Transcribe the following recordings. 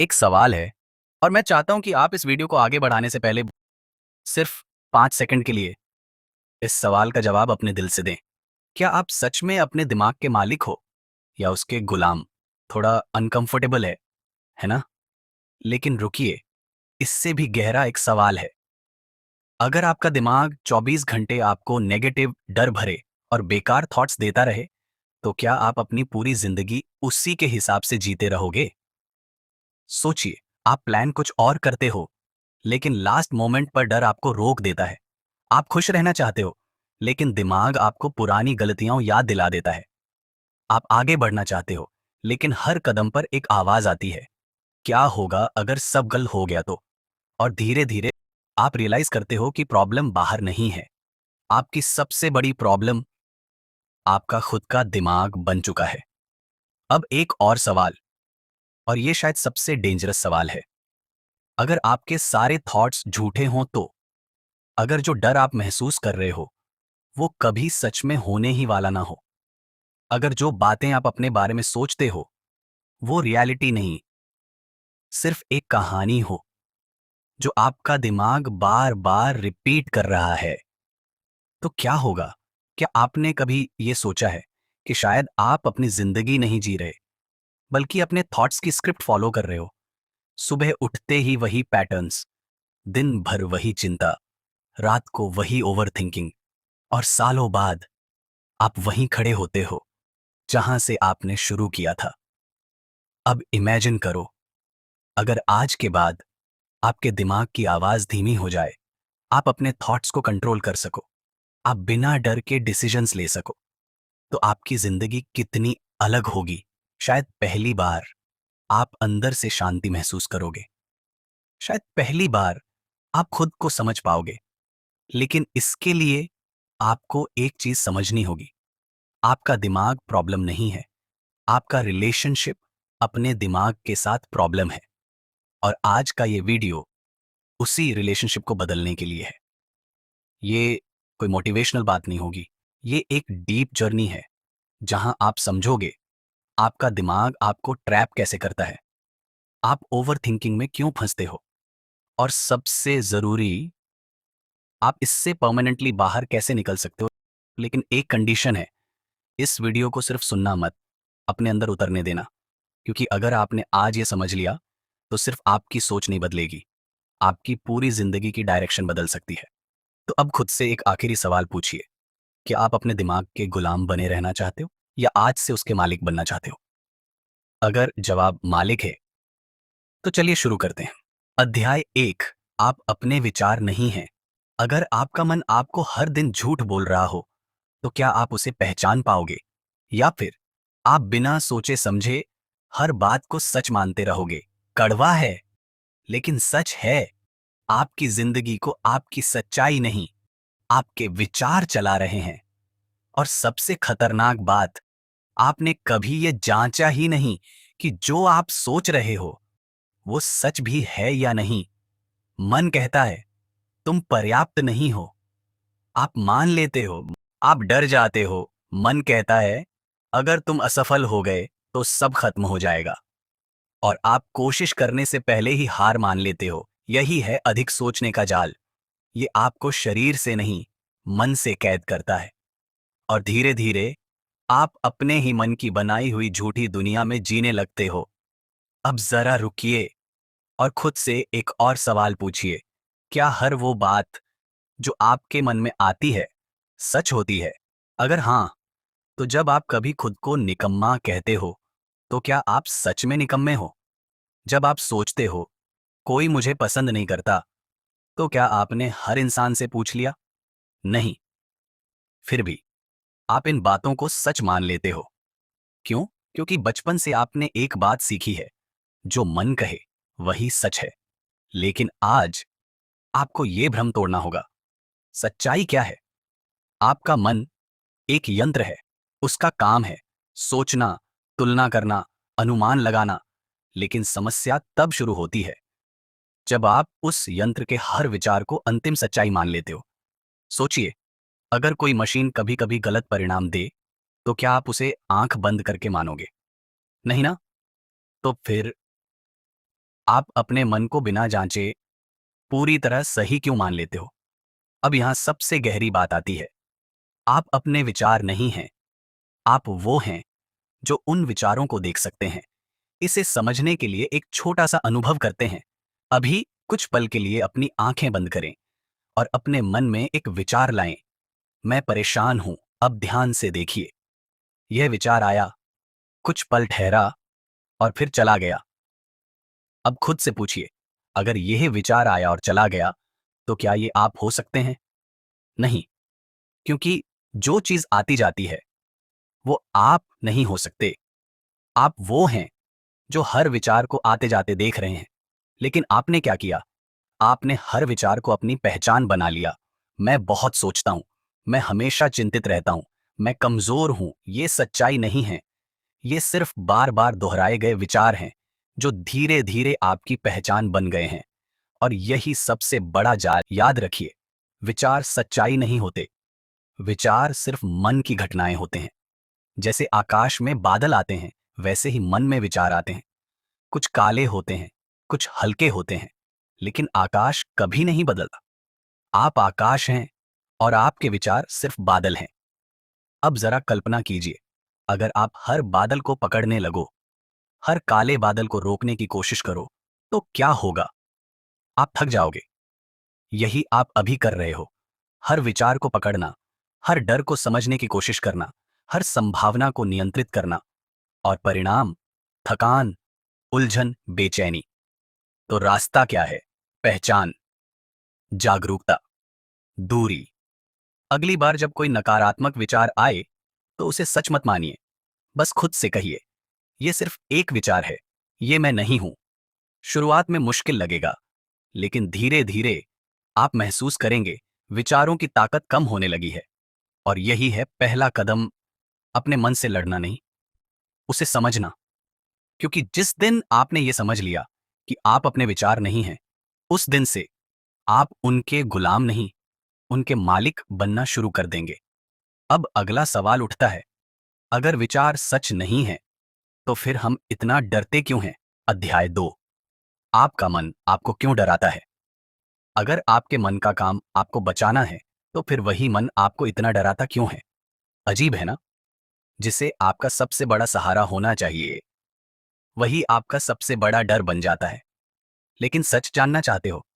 एक सवाल है और मैं चाहता हूं कि आप इस वीडियो को आगे बढ़ाने से पहले सिर्फ 5 सेकंड के लिए इस सवाल का जवाब अपने दिल से दें। क्या आप सच में अपने दिमाग के मालिक हो या उसके गुलाम? थोड़ा अनकंफर्टेबल है ना? लेकिन रुकिए, इससे भी गहरा एक सवाल है। अगर आपका दिमाग 24 घंटे आपको नेगेटिव, डर भरे और बेकार थॉट्स देता रहे, तो क्या आप अपनी पूरी जिंदगी उसी के हिसाब से जीते रहोगे? सोचिए, आप प्लान कुछ और करते हो, लेकिन लास्ट मोमेंट पर डर आपको रोक देता है। आप खुश रहना चाहते हो, लेकिन दिमाग आपको पुरानी गलतियां याद दिला देता है। आप आगे बढ़ना चाहते हो, लेकिन हर कदम पर एक आवाज आती है, क्या होगा अगर सब गल हो गया तो? और धीरे धीरे आप रियलाइज करते हो कि प्रॉब्लम बाहर नहीं है। आपकी सबसे बड़ी प्रॉब्लम आपका खुद का दिमाग बन चुका है। अब एक और सवाल, और ये शायद सबसे डेंजरस सवाल है। अगर आपके सारे थॉट्स झूठे हों तो? अगर जो डर आप महसूस कर रहे हो वो कभी सच में होने ही वाला ना हो? अगर जो बातें आप अपने बारे में सोचते हो वो रियलिटी नहीं, सिर्फ एक कहानी हो जो आपका दिमाग बार बार रिपीट कर रहा है, तो क्या होगा? क्या आपने कभी ये सोचा है कि शायद आप अपनी जिंदगी नहीं जी रहे, बल्कि अपने थॉट्स की स्क्रिप्ट फॉलो कर रहे हो? सुबह उठते ही वही पैटर्न्स, दिन भर वही चिंता, रात को वही ओवर थिंकिंग, और सालों बाद आप वहीं खड़े होते हो जहां से आपने शुरू किया था। अब इमेजिन करो, अगर आज के बाद आपके दिमाग की आवाज धीमी हो जाए, आप अपने थॉट्स को कंट्रोल कर सको, आप बिना डर के डिसीजंस ले सको, तो आपकी जिंदगी कितनी अलग होगी। शायद पहली बार आप अंदर से शांति महसूस करोगे। शायद पहली बार आप खुद को समझ पाओगे। लेकिन इसके लिए आपको एक चीज समझनी होगी, आपका दिमाग प्रॉब्लम नहीं है, आपका रिलेशनशिप अपने दिमाग के साथ प्रॉब्लम है। और आज का ये वीडियो उसी रिलेशनशिप को बदलने के लिए है। ये कोई मोटिवेशनल बात नहीं होगी, ये एक डीप जर्नी है जहां आप समझोगे आपका दिमाग आपको ट्रैप कैसे करता है, आप ओवर थिंकिंग में क्यों फंसते हो, और सबसे जरूरी, आप इससे परमानेंटली बाहर कैसे निकल सकते हो। लेकिन एक कंडीशन है, इस वीडियो को सिर्फ सुनना मत, अपने अंदर उतरने देना। क्योंकि अगर आपने आज ये समझ लिया तो सिर्फ आपकी सोच नहीं बदलेगी, आपकी पूरी जिंदगी की डायरेक्शन बदल सकती है। तो अब खुद से एक आखिरी सवाल पूछिए, कि आप अपने दिमाग के गुलाम बने रहना चाहते हो या आज से उसके मालिक बनना चाहते हो? अगर जवाब मालिक है तो चलिए शुरू करते हैं। अध्याय 1, आप अपने विचार नहीं हैं। अगर आपका मन आपको हर दिन झूठ बोल रहा हो, तो क्या आप उसे पहचान पाओगे, या फिर आप बिना सोचे समझे हर बात को सच मानते रहोगे? कड़वा है, लेकिन सच है। आपकी जिंदगी को आपकी सच्चाई नहीं, आपके विचार चला रहे हैं। और सबसे खतरनाक बात, आपने कभी ये जांचा ही नहीं कि जो आप सोच रहे हो वो सच भी है या नहीं। मन कहता है तुम पर्याप्त नहीं हो, आप मान लेते हो, आप डर जाते हो। मन कहता है अगर तुम असफल हो गए तो सब खत्म हो जाएगा, और आप कोशिश करने से पहले ही हार मान लेते हो। यही है अधिक सोचने का जाल। ये आपको शरीर से नहीं, मन से कैद करता है, और धीरे धीरे आप अपने ही मन की बनाई हुई झूठी दुनिया में जीने लगते हो। अब जरा रुकिए और खुद से एक और सवाल पूछिए, क्या हर वो बात जो आपके मन में आती है सच होती है? अगर हाँ, तो जब आप कभी खुद को निकम्मा कहते हो, तो क्या आप सच में निकम्मे हो? जब आप सोचते हो कोई मुझे पसंद नहीं करता, तो क्या आपने हर इंसान से पूछ लिया? नहीं। फिर भी आप इन बातों को सच मान लेते हो। क्यों? क्योंकि बचपन से आपने एक बात सीखी है, जो मन कहे वही सच है। लेकिन आज आपको यह भ्रम तोड़ना होगा। सच्चाई क्या है? आपका मन एक यंत्र है, उसका काम है सोचना, तुलना करना, अनुमान लगाना। लेकिन समस्या तब शुरू होती है जब आप उस यंत्र के हर विचार को अंतिम सच्चाई मान लेते हो। सोचिए, अगर कोई मशीन कभी कभी गलत परिणाम दे, तो क्या आप उसे आंख बंद करके मानोगे? नहीं ना? तो फिर आप अपने मन को बिना जांचे पूरी तरह सही क्यों मान लेते हो? अब यहां सबसे गहरी बात आती है। आप अपने विचार नहीं हैं, आप वो हैं जो उन विचारों को देख सकते हैं। इसे समझने के लिए एक छोटा सा अनुभव करते हैं। अभी कुछ पल के लिए अपनी आंखें बंद करें और अपने मन में एक विचार लाएं। मैं परेशान हूं। अब ध्यान से देखिए। यह विचार आया, कुछ पल ठहरा और फिर चला गया। अब खुद से पूछिए, अगर यह विचार आया और चला गया, तो क्या ये आप हो सकते हैं? नहीं, क्योंकि जो चीज आती जाती है वो आप नहीं हो सकते। आप वो हैं जो हर विचार को आते जाते देख रहे हैं। लेकिन आपने क्या किया? आपने हर विचार को अपनी पहचान बना लिया। मैं बहुत सोचता हूं, मैं हमेशा चिंतित रहता हूं, मैं कमजोर हूं। ये सच्चाई नहीं है। ये सिर्फ बार बार दोहराए गए विचार हैं जो धीरे धीरे आपकी पहचान बन गए हैं। और यही सबसे बड़ा जाल। याद रखिए, विचार सच्चाई नहीं होते। विचार सिर्फ मन की घटनाएं होते हैं। जैसे आकाश में बादल आते हैं, वैसे ही मन में विचार आते हैं। कुछ काले होते हैं, कुछ हल्के होते हैं, लेकिन आकाश कभी नहीं बदलता। आप आकाश हैं और आपके विचार सिर्फ बादल हैं। अब जरा कल्पना कीजिए, अगर आप हर बादल को पकड़ने लगो, हर काले बादल को रोकने की कोशिश करो, तो क्या होगा? आप थक जाओगे। यही आप अभी कर रहे हो। हर विचार को पकड़ना, हर डर को समझने की कोशिश करना, हर संभावना को नियंत्रित करना। और परिणाम? थकान, उलझन, बेचैनी। तो रास्ता क्या है? पहचान, जागरूकता, दूरी। अगली बार जब कोई नकारात्मक विचार आए, तो उसे सच मत मानिए। बस खुद से कहिए, ये सिर्फ एक विचार है, ये मैं नहीं हूं। शुरुआत में मुश्किल लगेगा, लेकिन धीरे धीरे आप महसूस करेंगे विचारों की ताकत कम होने लगी है। और यही है पहला कदम, अपने मन से लड़ना नहीं, उसे समझना। क्योंकि जिस दिन आपने ये समझ लिया कि आप अपने विचार नहीं हैं, उस दिन से आप उनके गुलाम नहीं, उनके मालिक बनना शुरू कर देंगे। अब अगला सवाल उठता है, अगर विचार सच नहीं है, तो फिर हम इतना डरते क्यों हैं? अध्याय 2, आपका मन आपको क्यों डराता है? अगर आपके मन का काम आपको बचाना है, तो फिर वही मन आपको इतना डराता क्यों है? अजीब है ना? जिसे आपका सबसे बड़ा सहारा होना चाहिए, वही आपका सबसे बड़ा डर बन जाता है। लेकिन सच जानना चाहते हो?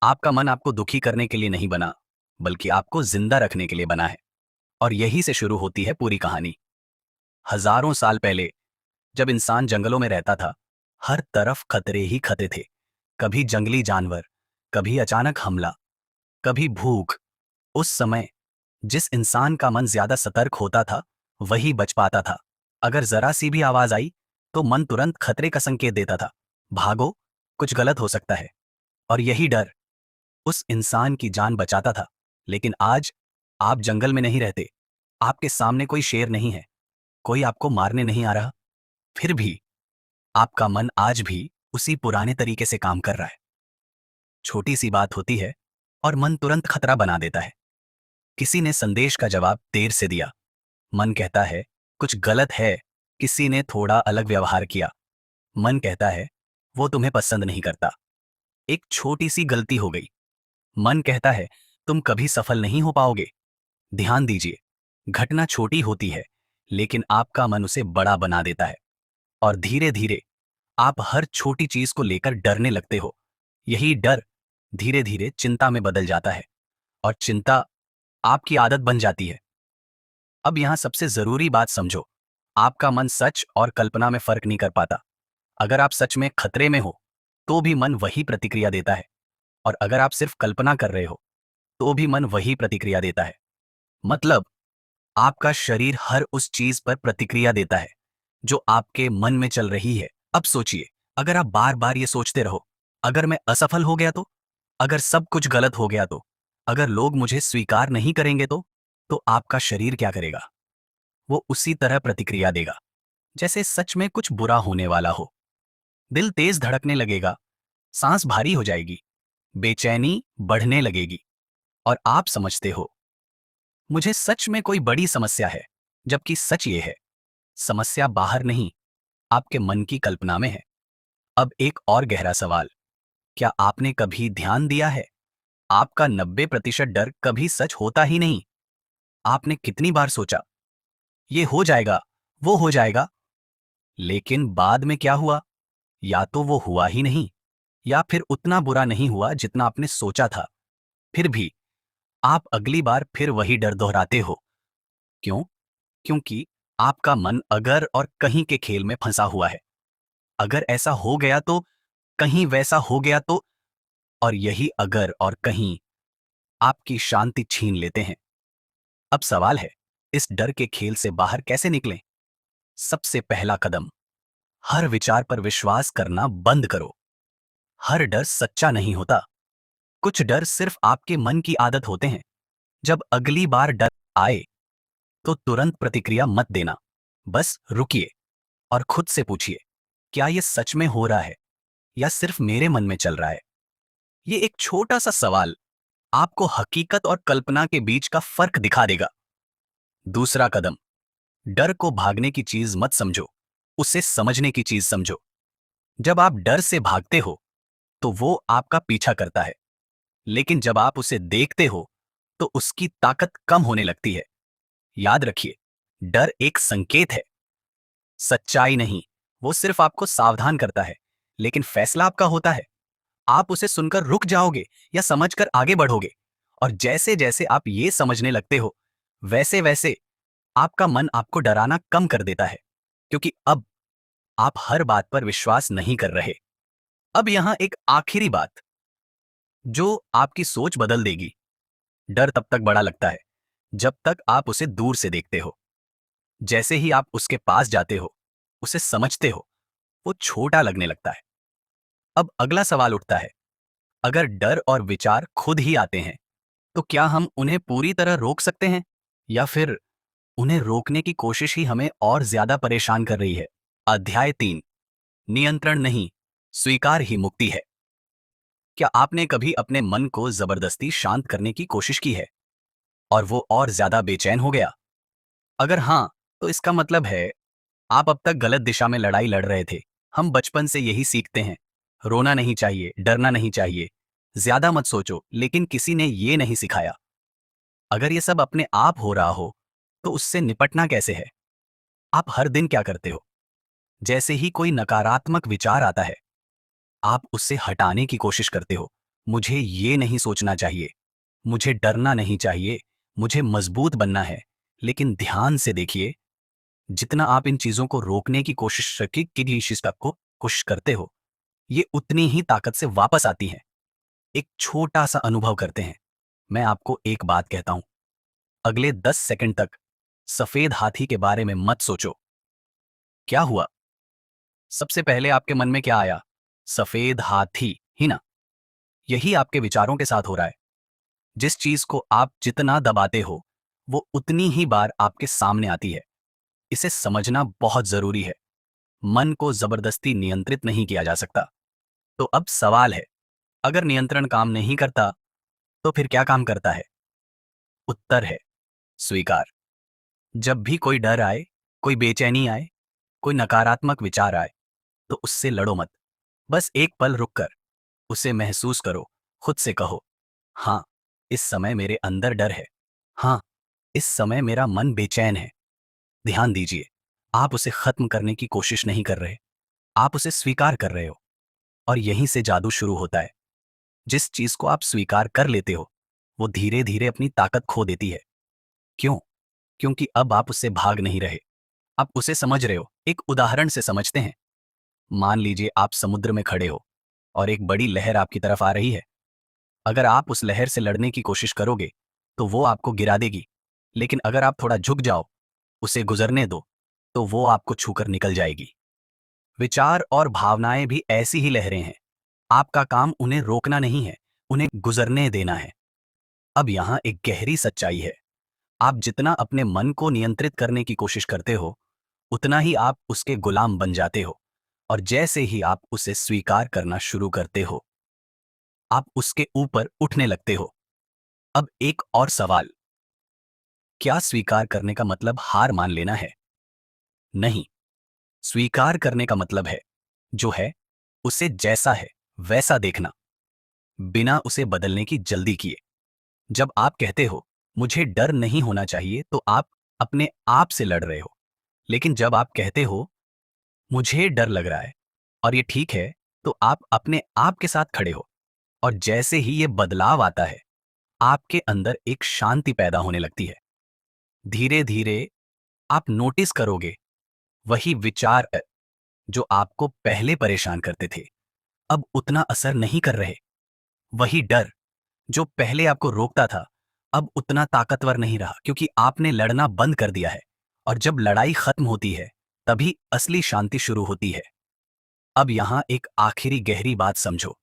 आपका मन आपको दुखी करने के लिए नहीं बना, बल्कि आपको जिंदा रखने के लिए बना है। और यही से शुरू होती है पूरी कहानी। हजारों साल पहले, जब इंसान जंगलों में रहता था, हर तरफ खतरे ही खतरे थे। कभी जंगली जानवर, कभी अचानक हमला, कभी भूख। उस समय जिस इंसान का मन ज्यादा सतर्क होता था, वही बच पाता था। अगर जरा सी भी आवाज आई, तो मन तुरंत खतरे का संकेत देता था। भागो, कुछ गलत हो सकता है। और यही डर उस इंसान की जान बचाता था। लेकिन आज आप जंगल में नहीं रहते, आपके सामने कोई शेर नहीं है, कोई आपको मारने नहीं आ रहा। फिर भी आपका मन आज भी उसी पुराने तरीके से काम कर रहा है। छोटी सी बात होती है और मन तुरंत खतरा बना देता है। किसी ने संदेश का जवाब देर से दिया, मन कहता है कुछ गलत है। किसी ने थोड़ा अलग व्यवहार किया, मन कहता है वो तुम्हें पसंद नहीं करता। एक छोटी सी गलती हो गई, मन कहता है तुम कभी सफल नहीं हो पाओगे। ध्यान दीजिए, घटना छोटी होती है, लेकिन आपका मन उसे बड़ा बना देता है। और धीरे धीरे आप हर छोटी चीज को लेकर डरने लगते हो। यही डर धीरे धीरे चिंता में बदल जाता है, और चिंता आपकी आदत बन जाती है। अब यहां सबसे जरूरी बात समझो, आपका मन सच और कल्पना में फर्क नहीं कर पाता। अगर आप सच में खतरे में हो, तो भी मन वही प्रतिक्रिया देता है। और अगर आप सिर्फ कल्पना कर रहे हो, तो भी मन वही प्रतिक्रिया देता है। मतलब आपका शरीर हर उस चीज पर प्रतिक्रिया देता है जो आपके मन में चल रही है। अब सोचिए, अगर आप बार बार ये सोचते रहो, अगर मैं असफल हो गया अगर सब कुछ गलत हो गया अगर लोग मुझे स्वीकार नहीं करेंगे तो आपका शरीर क्या करेगा? वो उसी तरह प्रतिक्रिया देगा जैसे सच में कुछ बुरा होने वाला हो। दिल तेज धड़कने लगेगा, सांस भारी हो जाएगी, बेचैनी बढ़ने लगेगी। और आप समझते हो मुझे सच में कोई बड़ी समस्या है, जबकि सच ये है, समस्या बाहर नहीं, आपके मन की कल्पना में है। अब एक और गहरा सवाल, क्या आपने कभी ध्यान दिया है, आपका 90% डर कभी सच होता ही नहीं। आपने कितनी बार सोचा, ये हो जाएगा, वो हो जाएगा, लेकिन बाद में क्या हुआ? या तो वो हुआ ही नहीं, या फिर उतना बुरा नहीं हुआ जितना आपने सोचा था। फिर भी आप अगली बार फिर वही डर दोहराते हो। क्यों? क्योंकि आपका मन अगर और कहीं के खेल में फंसा हुआ है। अगर ऐसा हो गया तो, कहीं वैसा हो गया तो, और यही अगर और कहीं आपकी शांति छीन लेते हैं। अब सवाल है, इस डर के खेल से बाहर कैसे निकलें? सबसे पहला कदम, हर विचार पर विश्वास करना बंद करो। हर डर सच्चा नहीं होता। कुछ डर सिर्फ आपके मन की आदत होते हैं। जब अगली बार डर आए तो तुरंत प्रतिक्रिया मत देना। बस रुकिए और खुद से पूछिए, क्या यह सच में हो रहा है या सिर्फ मेरे मन में चल रहा है? ये एक छोटा सा सवाल आपको हकीकत और कल्पना के बीच का फर्क दिखा देगा। दूसरा कदम, डर को भागने की चीज मत समझो, उसे समझने की चीज समझो। जब आप डर से भागते हो तो वो आपका पीछा करता है, लेकिन जब आप उसे देखते हो तो उसकी ताकत कम होने लगती है। याद रखिए, डर एक संकेत है, सच्चाई नहीं। वो सिर्फ आपको सावधान करता है, लेकिन फैसला आपका होता है। आप उसे सुनकर रुक जाओगे या समझकर आगे बढ़ोगे। और जैसे जैसे आप ये समझने लगते हो, वैसे वैसे आपका मन आपको डराना कम कर देता है, क्योंकि अब आप हर बात पर विश्वास नहीं कर रहे। अब यहां एक आखिरी बात जो आपकी सोच बदल देगी। डर तब तक बड़ा लगता है जब तक आप उसे दूर से देखते हो। जैसे ही आप उसके पास जाते हो, उसे समझते हो, वो छोटा लगने लगता है। अब अगला सवाल उठता है, अगर डर और विचार खुद ही आते हैं तो क्या हम उन्हें पूरी तरह रोक सकते हैं, या फिर उन्हें रोकने की कोशिश ही हमें और ज्यादा परेशान कर रही है? अध्याय 3, नियंत्रण नहीं, स्वीकार ही मुक्ति है। क्या आपने कभी अपने मन को जबरदस्ती शांत करने की कोशिश की है और वो और ज्यादा बेचैन हो गया? अगर हाँ, तो इसका मतलब है आप अब तक गलत दिशा में लड़ाई लड़ रहे थे। हम बचपन से यही सीखते हैं, रोना नहीं चाहिए, डरना नहीं चाहिए, ज्यादा मत सोचो, लेकिन किसी ने ये नहीं सिखाया। अगर ये सब अपने आप हो रहा हो तो उससे निपटना कैसे है? आप हर दिन क्या करते हो? जैसे ही कोई नकारात्मक विचार आता है, आप उससे हटाने की कोशिश करते हो। मुझे ये नहीं सोचना चाहिए, मुझे डरना नहीं चाहिए, मुझे मजबूत बनना है। लेकिन ध्यान से देखिए, जितना आप इन चीजों को रोकने की कोशिश करते हो, ये उतनी ही ताकत से वापस आती हैं। एक छोटा सा अनुभव करते हैं। मैं आपको एक बात कहता हूं, अगले 10 सेकंड तक सफेद हाथी के बारे में मत सोचो। क्या हुआ? सबसे पहले आपके मन में क्या आया? सफेद हाथी ही ना? यही आपके विचारों के साथ हो रहा है। जिस चीज को आप जितना दबाते हो, वो उतनी ही बार आपके सामने आती है। इसे समझना बहुत जरूरी है। मन को जबरदस्ती नियंत्रित नहीं किया जा सकता। तो अब सवाल है, अगर नियंत्रण काम नहीं करता तो फिर क्या काम करता है? उत्तर है स्वीकार। जब भी कोई डर आए, कोई बेचैनी आए, कोई नकारात्मक विचार आए, तो उससे लड़ो मत। बस एक पल रुक कर उसे महसूस करो। खुद से कहो, हाँ, इस समय मेरे अंदर डर है। हाँ, इस समय मेरा मन बेचैन है। ध्यान दीजिए, आप उसे खत्म करने की कोशिश नहीं कर रहे, आप उसे स्वीकार कर रहे हो। और यहीं से जादू शुरू होता है। जिस चीज को आप स्वीकार कर लेते हो, वो धीरे धीरे अपनी ताकत खो देती है। क्यों? क्योंकि अब आप उससे भाग नहीं रहे, आप उसे समझ रहे हो। एक उदाहरण से समझते हैं। मान लीजिए आप समुद्र में खड़े हो और एक बड़ी लहर आपकी तरफ आ रही है। अगर आप उस लहर से लड़ने की कोशिश करोगे तो वो आपको गिरा देगी, लेकिन अगर आप थोड़ा झुक जाओ, उसे गुजरने दो, तो वो आपको छूकर निकल जाएगी। विचार और भावनाएं भी ऐसी ही लहरें हैं। आपका काम उन्हें रोकना नहीं है, उन्हें गुजरने देना है। अब यहां एक गहरी सच्चाई है, आप जितना अपने मन को नियंत्रित करने की कोशिश करते हो, उतना ही आप उसके गुलाम बन जाते हो। और जैसे ही आप उसे स्वीकार करना शुरू करते हो, आप उसके ऊपर उठने लगते हो। अब एक और सवाल, क्या स्वीकार करने का मतलब हार मान लेना है? नहीं, स्वीकार करने का मतलब है, जो है उसे जैसा है वैसा देखना, बिना उसे बदलने की जल्दी किए। जब आप कहते हो मुझे डर नहीं होना चाहिए, तो आप अपने आप से लड़ रहे हो। लेकिन जब आप कहते हो मुझे डर लग रहा है और ये ठीक है, तो आप अपने आप के साथ खड़े हो। और जैसे ही ये बदलाव आता है, आपके अंदर एक शांति पैदा होने लगती है। धीरे धीरे आप नोटिस करोगे, वही विचार जो आपको पहले परेशान करते थे, अब उतना असर नहीं कर रहे। वही डर जो पहले आपको रोकता था, अब उतना ताकतवर नहीं रहा, क्योंकि आपने लड़ना बंद कर दिया है। और जब लड़ाई खत्म होती है, तभी असली शांति शुरू होती है। अब यहां एक आखिरी गहरी बात समझो।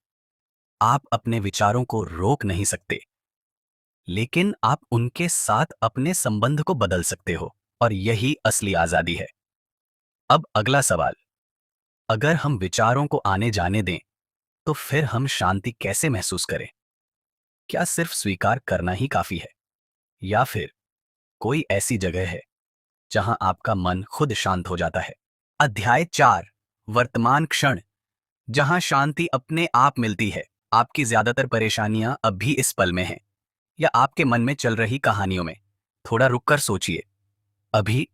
आप अपने विचारों को रोक नहीं सकते, लेकिन आप उनके साथ अपने संबंध को बदल सकते हो। और यही असली आजादी है। अब अगला सवाल, अगर हम विचारों को आने जाने दें, तो फिर हम शांति कैसे महसूस करें? क्या सिर्फ स्वीकार करना ही काफी है, या फिर कोई ऐसी जगह है जहां आपका मन खुद शांत हो जाता है? अध्याय 4, वर्तमान क्षण, जहां शांति अपने आप मिलती है। आपकी ज्यादातर परेशानियां अभी इस पल में हैं, या आपके मन में चल रही कहानियों में? थोड़ा रुककर सोचिए। अभी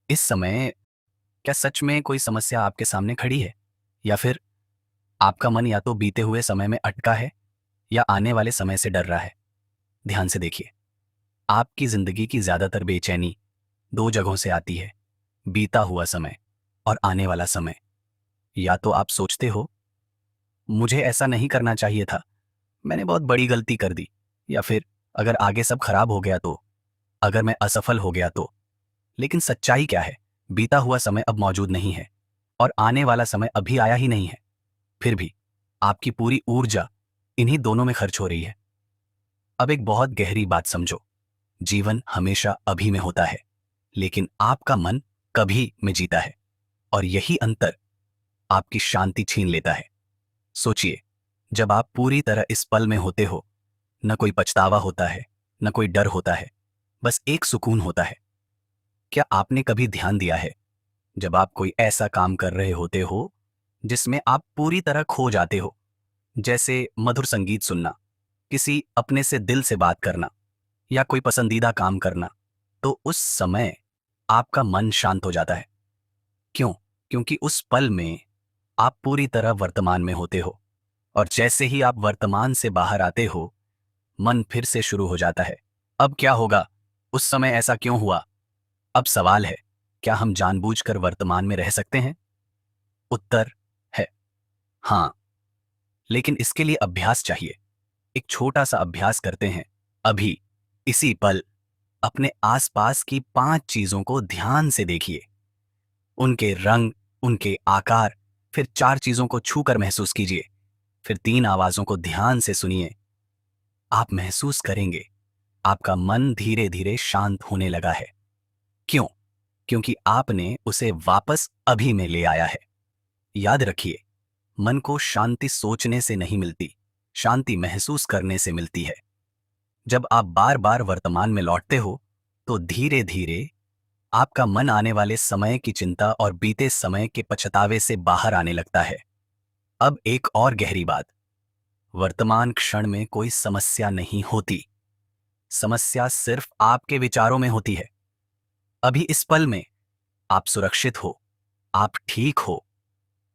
इस समय क्या सच में कोई समस्या आपके सामने खड़ी है, या फिर आपका मन या तो बीते हुए समय में अटका है या आने वाले समय से डर रहा है? ध्यान से देखिए। आपकी जिंदगी की ज्यादातर बेचैनी दो जगहों से आती है, बीता हुआ समय और आने वाला समय। या तो आप सोचते हो मुझे ऐसा नहीं करना चाहिए था, मैंने बहुत बड़ी गलती कर दी, या फिर अगर आगे सब खराब हो गया तो, अगर मैं असफल हो गया तो। लेकिन सच्चाई क्या है? बीता हुआ समय अब मौजूद नहीं है और आने वाला समय अभी आया ही नहीं है। फिर भी आपकी पूरी ऊर्जा इन्हीं दोनों में खर्च हो रही है। अब एक बहुत गहरी बात समझो। जीवन हमेशा अभी में होता है, लेकिन आपका मन कभी में जीता है। और यही अंतर आपकी शांति छीन लेता है। सोचिए, जब आप पूरी तरह इस पल में होते हो, न कोई पछतावा होता है, न कोई डर होता है, बस एक सुकून होता है। क्या आपने कभी ध्यान दिया है, जब आप कोई ऐसा काम कर रहे होते हो जिसमें आप पूरी तरह खो जाते हो, जैसे मधुर संगीत सुनना, किसी अपने से दिल से बात करना, या कोई पसंदीदा काम करना, तो उस समय आपका मन शांत हो जाता है। क्यों? क्योंकि उस पल में आप पूरी तरह वर्तमान में होते हो। और जैसे ही आप वर्तमान से बाहर आते हो, मन फिर से शुरू हो जाता है। अब क्या होगा? उस समय ऐसा क्यों हुआ? अब सवाल है, क्या हम जानबूझकर वर्तमान में रह सकते हैं? उत्तर है हाँ, लेकिन इसके लिए अभ्यास चाहिए। एक छोटा सा अभ्यास करते हैं। अभी इसी पल अपने आसपास की 5 चीजों को ध्यान से देखिए। उनके रंग, उनके आकार, फिर 4 चीजों को छूकर महसूस कीजिए। फिर 3 आवाजों को ध्यान से सुनिए। आप महसूस करेंगे आपका मन धीरे धीरे शांत होने लगा है। क्यों? क्योंकि आपने उसे वापस अभी में ले आया है। याद रखिए, मन को शांति सोचने से नहीं मिलती, शांति महसूस करने से मिलती है। जब आप बार बार वर्तमान में लौटते हो, तो धीरे धीरे आपका मन आने वाले समय की चिंता और बीते समय के पछतावे से बाहर आने लगता है। अब एक और गहरी बात, वर्तमान क्षण में कोई समस्या नहीं होती। समस्या सिर्फ आपके विचारों में होती है। अभी इस पल में आप सुरक्षित हो, आप ठीक हो,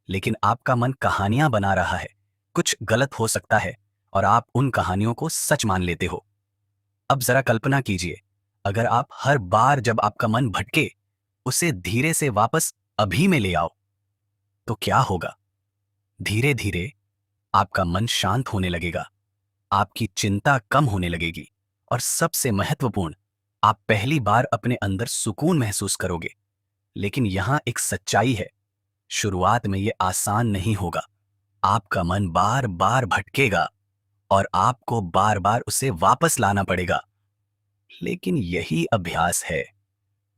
लेकिन आपका मन कहानियां बना रहा है। कुछ गलत हो सकता है और आप उन कहानियों को सच मान लेते हो। अब जरा कल्पना कीजिए, अगर आप हर बार जब आपका मन भटके, उसे धीरे से वापस अभी में ले आओ, तो क्या होगा? धीरे धीरे आपका मन शांत होने लगेगा, आपकी चिंता कम होने लगेगी, और सबसे महत्वपूर्ण, आप पहली बार अपने अंदर सुकून महसूस करोगे। लेकिन यहां एक सच्चाई है, शुरुआत में यह आसान नहीं होगा। आपका मन बार बार भटकेगा और आपको बार बार उसे वापस लाना पड़ेगा। लेकिन यही अभ्यास है,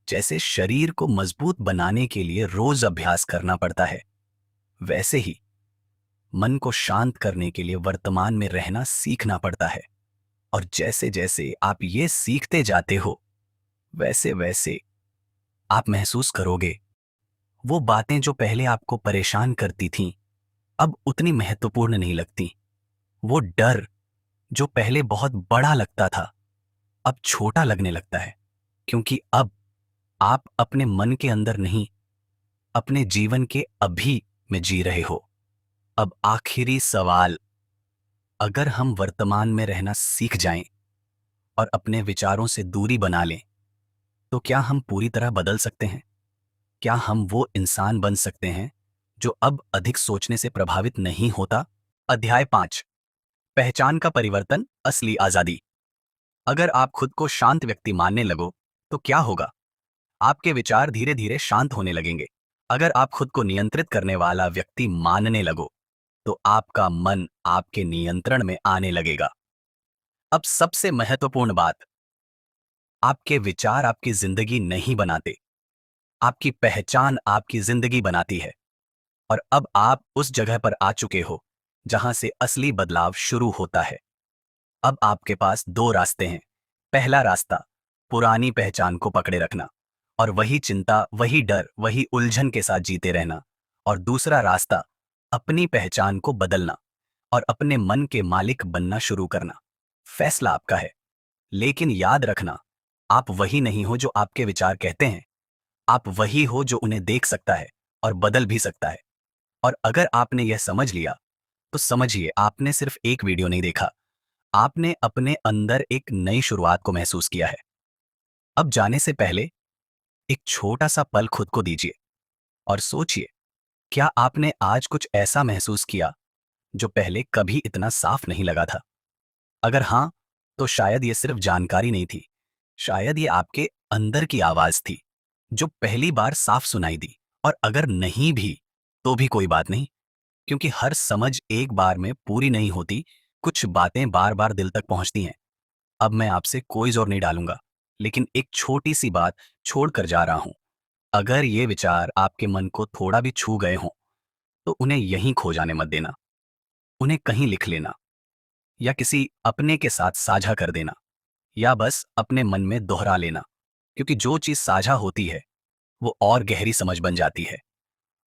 जैसे शरीर को मजबूत बनाने के लिए रोज अभ्यास करना पड़ता है, वैसे ही मन को शांत करने के लिए वर्तमान में रहना सीखना पड़ता है। और जैसे जैसे आप ये सीखते जाते हो, वैसे वैसे आप महसूस करोगे वो बातें जो पहले आपको परेशान करती थीं, अब उतनी महत्वपूर्ण नहीं लगती। वो डर जो पहले बहुत बड़ा लगता था, अब छोटा लगने लगता है, क्योंकि अब आप अपने मन के अंदर नहीं, अपने जीवन के अभी में जी रहे हो। अब आखिरी सवाल, अगर हम वर्तमान में रहना सीख जाएं और अपने विचारों से दूरी बना लें, तो क्या हम पूरी तरह बदल सकते हैं? क्या हम वो इंसान बन सकते हैं जो अब अधिक सोचने से प्रभावित नहीं होता? अध्याय 5, पहचान का परिवर्तन, असली आजादी। अगर आप खुद को शांत व्यक्ति मानने लगो, तो क्या होगा? आपके विचार धीरे धीरे शांत होने लगेंगे। अगर आप खुद को नियंत्रित करने वाला व्यक्ति मानने लगो, तो आपका मन आपके नियंत्रण में आने लगेगा। अब सबसे महत्वपूर्ण बात, आपके विचार आपकी जिंदगी नहीं बनाते, आपकी पहचान आपकी जिंदगी बनाती है। और अब आप उस जगह पर आ चुके हो जहां से असली बदलाव शुरू होता है। अब आपके पास दो रास्ते हैं। पहला रास्ता, पुरानी पहचान को पकड़े रखना और वही चिंता, वही डर, वही उलझन के साथ जीते रहना। और दूसरा रास्ता, अपनी पहचान को बदलना और अपने मन के मालिक बनना शुरू करना। फैसला आपका है, लेकिन याद रखना, आप वही नहीं हो जो आपके विचार कहते हैं। आप वही हो जो उन्हें देख सकता है और बदल भी सकता है। और अगर आपने यह समझ लिया, तो समझिए आपने सिर्फ एक वीडियो नहीं देखा, आपने अपने अंदर एक नई शुरुआत को महसूस किया है। अब जाने से पहले एक छोटा सा पल खुद को दीजिए और सोचिए, क्या आपने आज कुछ ऐसा महसूस किया जो पहले कभी इतना साफ नहीं लगा था? अगर हाँ, तो शायद ये सिर्फ जानकारी नहीं थी, शायद ये आपके अंदर की आवाज थी जो पहली बार साफ सुनाई दी। और अगर नहीं भी, तो भी कोई बात नहीं, क्योंकि हर समझ एक बार में पूरी नहीं होती, कुछ बातें बार बार दिल तक पहुंचती हैं। अब मैं आपसे कोई जोर नहीं डालूंगा, लेकिन एक छोटी सी बात छोड़ कर जा रहा हूं। अगर ये विचार आपके मन को थोड़ा भी छू गए हों, तो उन्हें यहीं खो जाने मत देना। उन्हें कहीं लिख लेना, या किसी अपने के साथ साझा कर देना, या बस अपने मन में दोहरा लेना, क्योंकि जो चीज साझा होती है वो और गहरी समझ बन जाती है।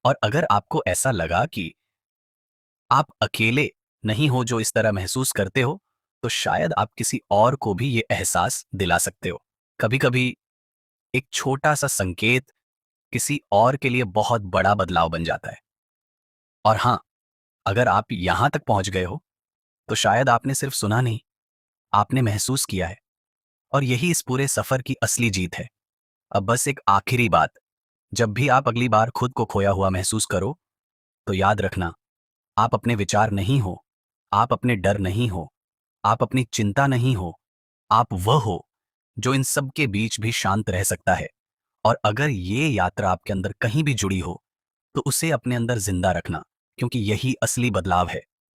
और अगर आपको ऐसा लगा कि आप अकेले नहीं हो जो इस तरह महसूस करते हो, तो शायद आप किसी और को भी ये एहसास दिला सकते हो। कभी कभी एक छोटा सा संकेत किसी और के लिए बहुत बड़ा बदलाव बन जाता है। और हाँ, अगर आप यहां तक पहुंच गए हो, तो शायद आपने सिर्फ सुना नहीं, आपने महसूस किया है। और यही इस पूरे सफर की असली जीत है। अब बस एक आखिरी बात, जब भी आप अगली बार खुद को खोया हुआ महसूस करो, तो याद रखना, आप अपने विचार नहीं हो, आप अपने डर नहीं हो, आप अपनी चिंता नहीं हो, आप वह हो जो इन सब के बीच भी शांत रह सकता है। और अगर ये यात्रा आपके अंदर कहीं भी जुड़ी हो, तो उसे अपने अंदर जिंदा रखना, क्योंकि यही असली बदलाव है।